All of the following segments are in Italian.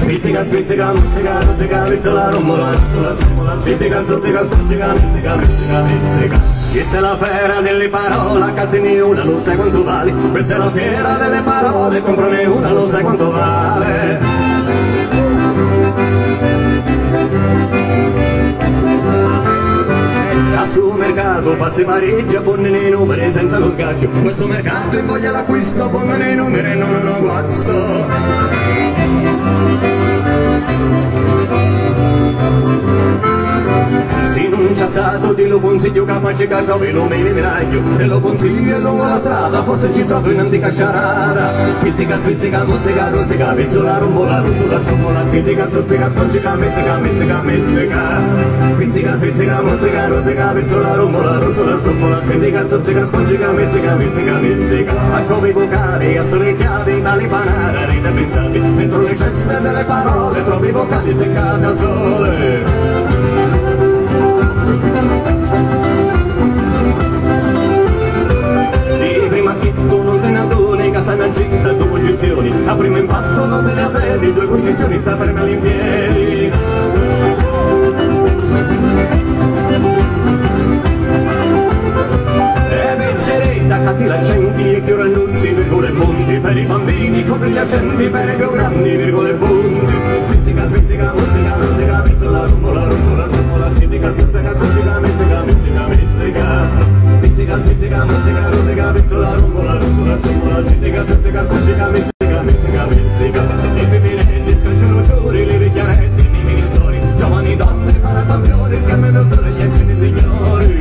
Pizzica, spizzica, muzzica, rosica, pizzola, rummola, ruzzola, sciumola, zippica, zozzica, scoccica, mizzica, pizzica, pizzica. Questa è la fiera delle parole, cattene una, lo sai quanto vale. Questa è la fiera delle parole, comprane una, lo sai quanto vale. A sto mercato passi pareggi, abbonnano i numeri senza lo sgaggio. Questo mercato invoglia l'acquisto, abbonnano i numeri e non hanno guasto. Se non c'è stato te lo consiglio capace che giovi lo meni miraglio. Te lo consiglio lungo la strada, forse ci trovo in antica sciarada. Pizzica, spizzica, mozzica, rosica, pizzola, rumbola, ruzzola, sciumola, zittica, zozzica, scoccica, mezzica, mezzica, mezzica. Pizzica, spizzica, mozzica, rosica, pizzola, rumbola, ruzzola, sciumola, zittica, zozzica, scoccica, mezzica, mezzica, mezzica. A giovi vocali, a sole chiavi, tali banana, ride bissati. Dentro le ceste delle parole trovi vocali seccati al sole. Di prima chitto non te ne adoni, casa in agenda, due congiunzioni. A primo impatto non te ne avevi, due congiunzioni, sta ferma all'impiedi. E vincerei, accatti l'accenti e chiaro annunzi, virgole e punti. Per i bambini copri gli accenti, per i più grandi, virgole e punti. Pizzica, spizzica, muzzica, rosica, pizzola, rumbola, ruzzola, sciumola, zittica, zozzica, scoccica, mezzica, mezzica, mezzica. Pizzica, spizzica, muzzica, rosica, pizzola, rumbola, ruzzola, sciumola, zittica, zozzica, scoccica, mezzica, mezzica, mezzica. I femminetti, scanciano giuri, li vecchieretti, i ministeri, giovani donne, paratampioni, scambiano solo gli esseri signori.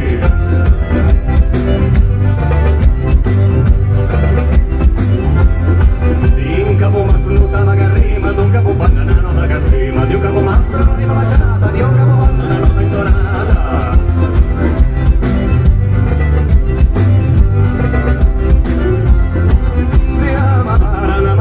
In capo mastro non dava carrima, di un capo banana non dava scrima, di un capo mastro non arriva baciata, di un capo banana non dava intonata.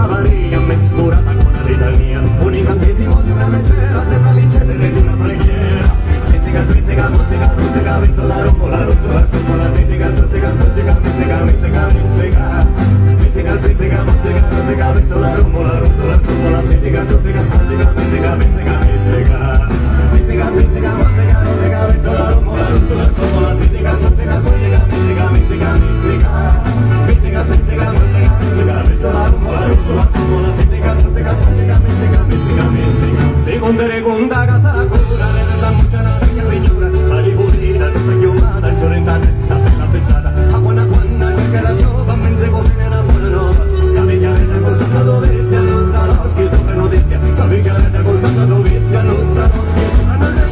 Maria mescolata con la litania, un incantesimo di una megera sembra l'incedere di una preghiera. Pizzica, spizzica, mozzica, rosica, pizzola, rumbola, ruzzola, sciumola, zittica, zozzica, scoccica, mezzica, mezzica, mezzica. Pizzica, spizzica, mozzica, rosica, pizzola, rumbola, ruzzola, sciumola, zittica, zozzica, scoccica, mezzica, mezzica, mezzica. Pizzica, spizzica, mozzica, rosica, pizzola, rumbola, ruzzola, sciumola, zittica, zozzica, scoccica, mezzica, mezzica, mezzica. Pizzica, spizzica, mozzica, rosica, pizzola, rumbola, ruzzola, sciumola, zittica, zozzica, scoccica, mezzica, mezzica, mezzica. Secondo reconda casa la cura, resa muccia una vecchia signora, la ripulita, tutta chiomata, giorno in testa, la fessata, a quanna cerca la giova, mense come nella buona nuova. Sapi chiaretta con Santa Dovezia, non sa l'occhio sopra notizia, sapi chiaretta con Santa Dovezia, non sa l'occhio sopra notizia.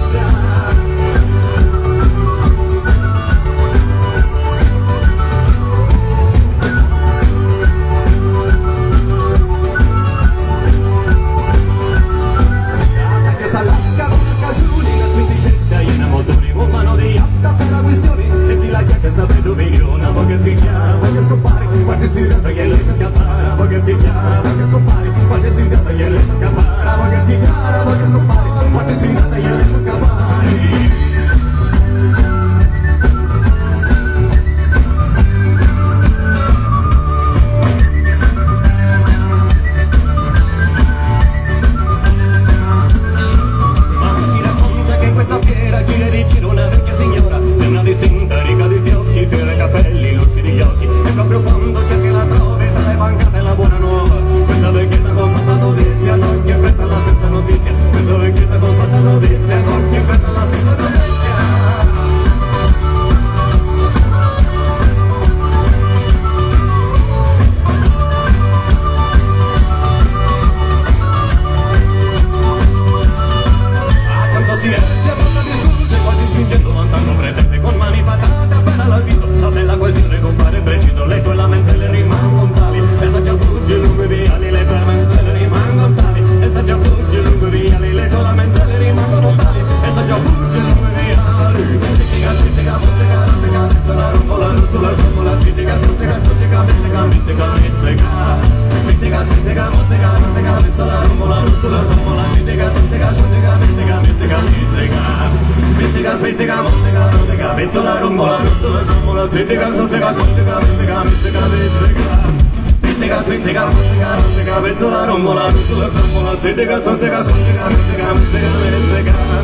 Sapendo miliona, voglio schicchiare, voglio scoppare, qualche sfidata che lei sa scappare, voglio schicchiare, voglio scoppare, qualche sfidata che lei sa scappare, voglio schicchiare, voglio scoppare, qualche sfidata che lei sa scappare. Capelli, luci di occhi, e proprio quando c'è che la trovi tra le bancate la buona nuova. Questa vecchietta con Santa Dovizia, non che fretta la stessa notizia. Questa vecchietta con Santa Dovizia, non che fretta la stessa notizia. Ah, quanto si regge, porta discorsi, quasi spingendo lontano pretese, con mani patate appena l'avviso. La bella coesione compare preciso, le tue lamentele rimangono tali, e sa già fugge lungo viali, le tue lamentele rimangono tali, e sa già fugge lungo viali, le tue lamentele rimangono tali, e sa già fugge lungo viali. Pizzica, spizzica, mozzica, rosica, pizzola, rumbola, ruzzola, sciumola, zittica, zozzica, scoccica, mezzica, mezzica, mezzica. Pizzica, spizzica, mozzica, rosica, pizzola, rumbola, ruzzola, sciumola, zittica, zozzica, scoccica, mezzica, mezzica, mezzica. Pizzica, spizzica, mozzica, rosica, pizzola, rumbola, ruzzola, sciumola, zittica, zozzica, scoccica, mezzica, mezzica, mezzica. pizzica, spizzica, mozzica, rozzica, pezzola, rommola, nuzzola, zommola, zeddica, zozzica, scozzica, mizzica, mizzica, mizzica.